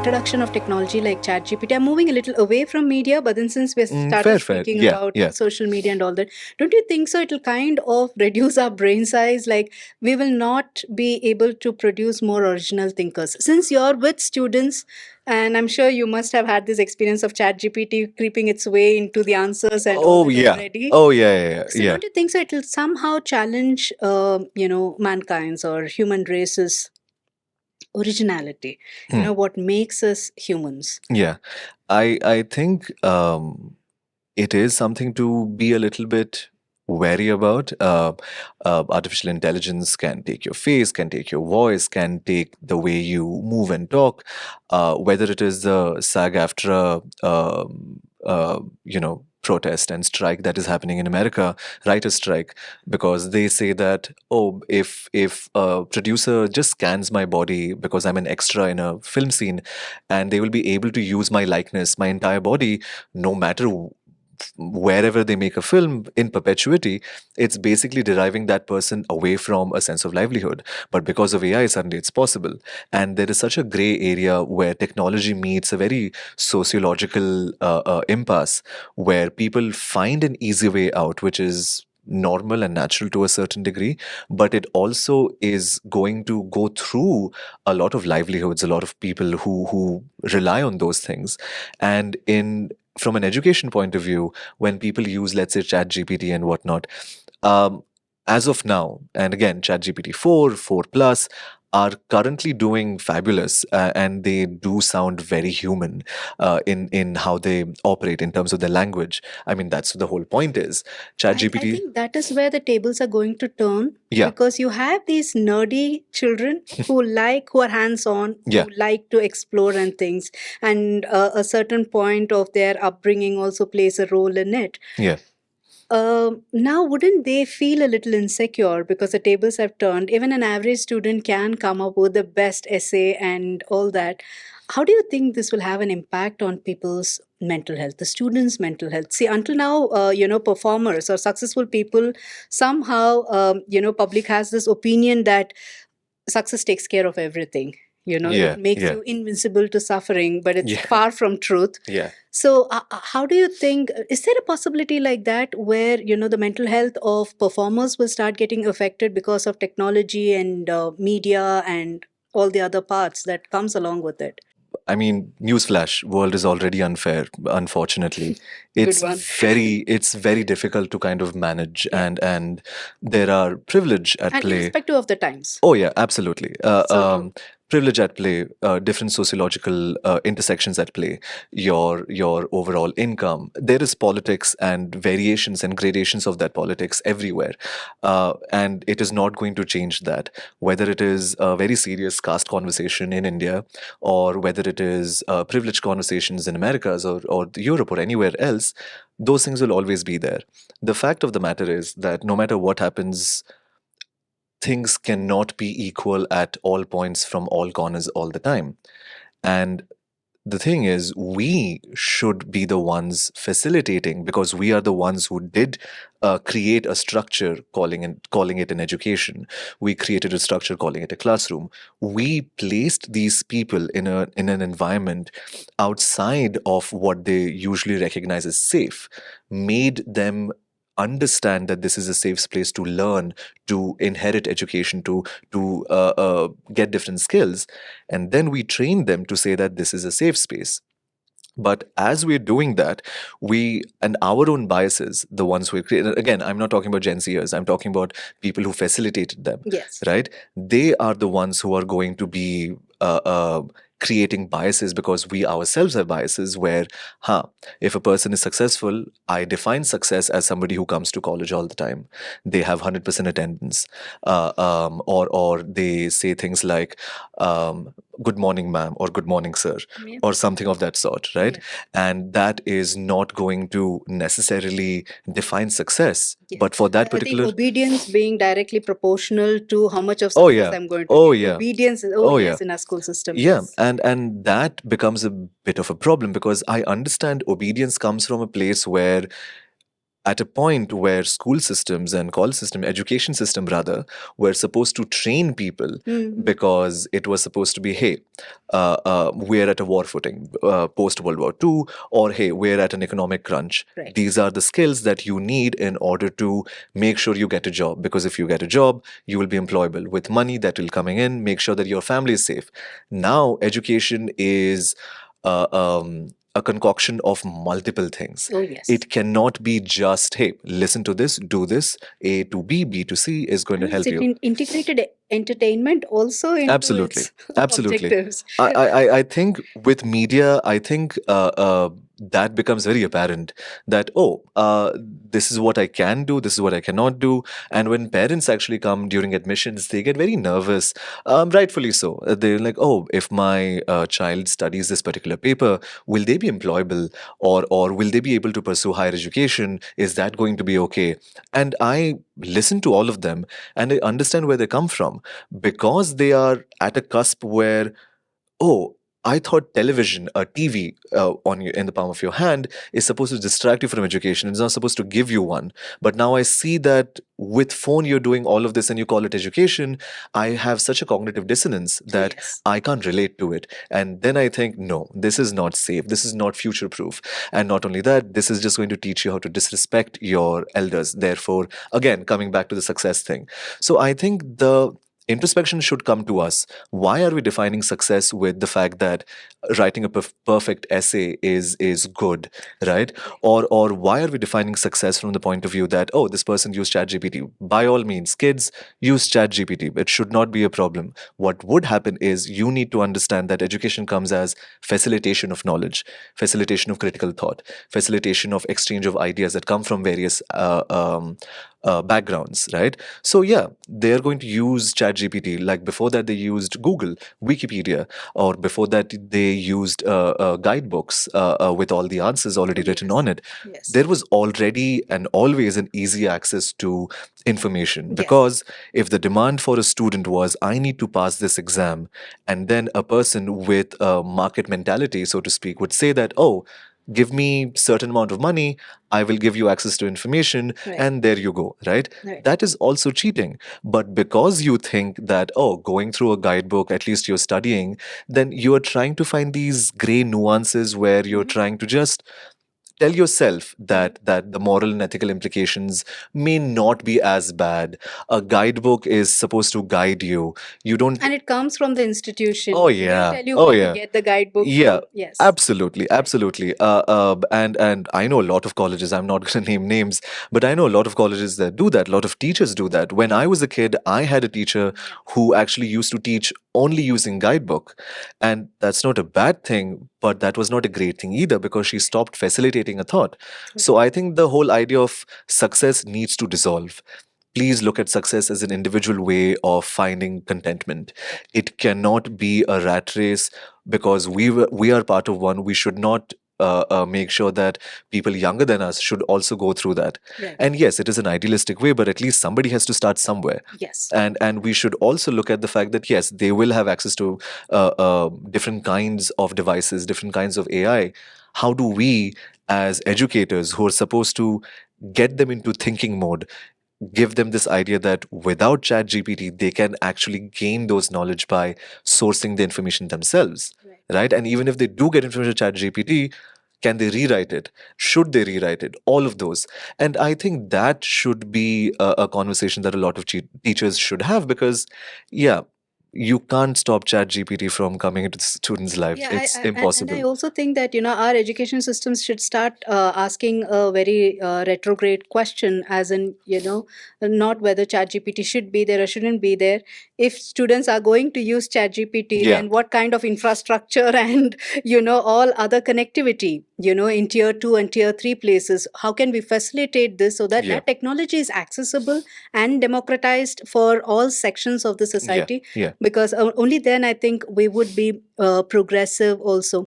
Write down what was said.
introduction of technology like ChatGPT, I'm moving a little away from media, but then since we Fair, started fair. speaking Yeah, about yeah. social media and all that, don't you think so? It'll kind of reduce our brain size. Like we will not be able to produce more original thinkers. Since you're with students, and I'm sure you must have had this experience of ChatGPT creeping its way into the answers and all Oh, that yeah. already. Oh, yeah, yeah, yeah. So Yeah. don't you think so? It'll somehow challenge, mankind's or human race's originality. Hmm. What makes us humans. Yeah. I think it is something to be a little bit wary about. Artificial intelligence can take your face, can take your voice, can take the way you move and talk. Whether it is the SAG-AFTRA, protest and strike that is happening in America, writer's strike, because they say that, oh, if a producer just scans my body because I'm an extra in a film scene, and they will be able to use my likeness, my entire body, no matter wherever they make a film in perpetuity, it's basically deriving that person away from a sense of livelihood. But because of AI, suddenly it's possible. And there is such a gray area where technology meets a very sociological impasse where people find an easy way out, which is normal and natural to a certain degree, but it also is going to go through a lot of livelihoods, a lot of people who rely on those things. And in from an education point of view, when people use, let's say, ChatGPT and whatnot, um, as of now, and again, ChatGPT 4, 4 Plus are currently doing fabulous, and they do sound very human in how they operate in terms of their language. I mean, that's the whole point is I ChatGPT. think that is where the tables are going to turn, Yeah, because you have these nerdy children who are hands on, yeah, who like to explore and things, and a certain point of their upbringing also plays a role in it. yeah. Now, wouldn't they feel a little insecure because the tables have turned? Even an average student can come up with the best essay and all that. How do you think this will have an impact on people's mental health, the students' mental health? See, until now, performers or successful people, somehow, public has this opinion that success takes care of everything. It Yeah, makes yeah, you invincible to suffering, but it's yeah, far from truth. yeah. So, how do you think? Is there a possibility like that where the mental health of performers will start getting affected because of technology and media and all the other parts that comes along with it? I mean, newsflash, world is already unfair, unfortunately. Good one. It's very difficult to kind of manage, Yeah, and there are privilege at and play. irrespective of the times. Oh yeah, absolutely. So true. Privilege at play, different sociological intersections at play, your overall income. There is politics and variations and gradations of that politics everywhere, and it is not going to change that. Whether it is a very serious caste conversation in India, or whether it is privilege conversations in Americas or Europe or anywhere else, those things will always be there. The fact of the matter is that no matter what happens, things cannot be equal at all points from all corners all the time. And the thing is, we should be the ones facilitating, because we are the ones who did create a structure calling it an education. We created a structure calling it a classroom. We placed these people in an environment outside of what they usually recognize as safe, made them understand that this is a safe place to learn, to inherit education, to get different skills, and then we train them to say that this is a safe space. But as we're doing that, we and our own biases, the ones we create, again, I'm not talking about Gen Zers, I'm talking about people who facilitated them, Yes. right? They are the ones who are going to be creating biases, because we ourselves have biases where, if a person is successful, I define success as somebody who comes to college all the time. They have 100% attendance, or they say things like, "Good morning, ma'am," or "Good morning, sir," Yeah. or something of that sort, right? Yeah. And that is not going to necessarily define success. Yes. But for that I think particular, obedience being directly proportional to how much of oh success yeah, I'm going to oh get. yeah, Obedience is, oh oh yeah, yes, in our school system, yeah, yes. and that becomes a bit of a problem, because I understand obedience comes from a place where at a point where school systems and college system, education system rather, were supposed to train people because it was supposed to be, hey, we're at a war footing post World War II, or hey, we're at an economic crunch. Right. These are the skills that you need in order to make sure you get a job. Because if you get a job, you will be employable with money that will coming in, make sure that your family is safe. Now, education is a concoction of multiple things. Oh, yes. It cannot be just, hey, listen to this, do this, A to B, B to C is going to And it's help you. integrated entertainment also into Absolutely. its Absolutely. objectives. I think with media, I think that becomes very apparent that, oh, this is what I can do, this is what I cannot do. And when parents actually come during admissions, they get very nervous, rightfully so. They're like, oh, if my child studies this particular paper, will they be employable, or will they be able to pursue higher education? Is that going to be okay? And I listen to all of them and I understand where they come from, because they are at a cusp where, oh, I thought television, a TV on you in the palm of your hand, is supposed to distract you from education. It's not supposed to give you one. But now I see that with phone you're doing all of this and you call it education. I have such a cognitive dissonance Oh, that yes. I can't relate to it. And then I think, no, this is not safe. This is not future proof. And not only that, this is just going to teach you how to disrespect your elders. Therefore, again, coming back to the success thing. So I think the introspection should come to us. Why are we defining success with the fact that writing a perfect essay is good, right? Or why are we defining success from the point of view that, oh, this person used ChatGPT? By all means, kids, use ChatGPT. It should not be a problem. What would happen is you need to understand that education comes as facilitation of knowledge, facilitation of critical thought, facilitation of exchange of ideas that come from various backgrounds, right? So yeah, they're going to use ChatGPT. Like before that, they used Google, Wikipedia, or before that, they used guidebooks with all the answers already written on it. Yes. There was already and always an easy access to information, Yes. because if the demand for a student was, I need to pass this exam, and then a person with a market mentality, so to speak, would say that, oh, give me certain amount of money, I will give you access to information, Right. and there you go, right? Right. That is also cheating. But because you think that, oh, going through a guidebook, at least you're studying, then you are trying to find these gray nuances where you're trying to just tell yourself that the moral and ethical implications may not be as bad. A guidebook is supposed to guide you. You don't. And it comes from the institution. Oh They'll yeah. tell you Oh where to yeah. get the guidebook Yeah, from. Yes. absolutely, absolutely. And I know a lot of colleges. I'm not going to name names, but I know a lot of colleges that do that. A lot of teachers do that. When I was a kid, I had a teacher who actually used to teach only using guidebook, and that's not a bad thing, but that was not a great thing either, because she stopped facilitating a thought. So I think the whole idea of success needs to dissolve. Please look at success as an individual way of finding contentment. It cannot be a rat race, because we are part of one. We should not make sure that people younger than us should also go through that. Right. And yes, it is an idealistic way, but at least somebody has to start somewhere. Yes. And we should also look at the fact that yes, they will have access to different kinds of devices, different kinds of AI. How do we, as educators who are supposed to get them into thinking mode, give them this idea that without ChatGPT, they can actually gain those knowledge by sourcing the information themselves, right? And even if they do get information from ChatGPT, can they rewrite it? Should they rewrite it? All of those. And I think that should be a conversation that a lot of teachers should have, because, yeah, you can't stop ChatGPT from coming into the students' lives. Yeah, It's and I impossible. also think that our education systems should start asking a very retrograde question, as in not whether ChatGPT should be there or shouldn't be there. If students are going to use ChatGPT, Yeah. then what kind of infrastructure and all other connectivity in tier 2 and tier 3 places? How can we facilitate this so that Yeah. that technology is accessible and democratized for all sections of the Yeah. society? Yeah. Because only then I think we would be progressive also.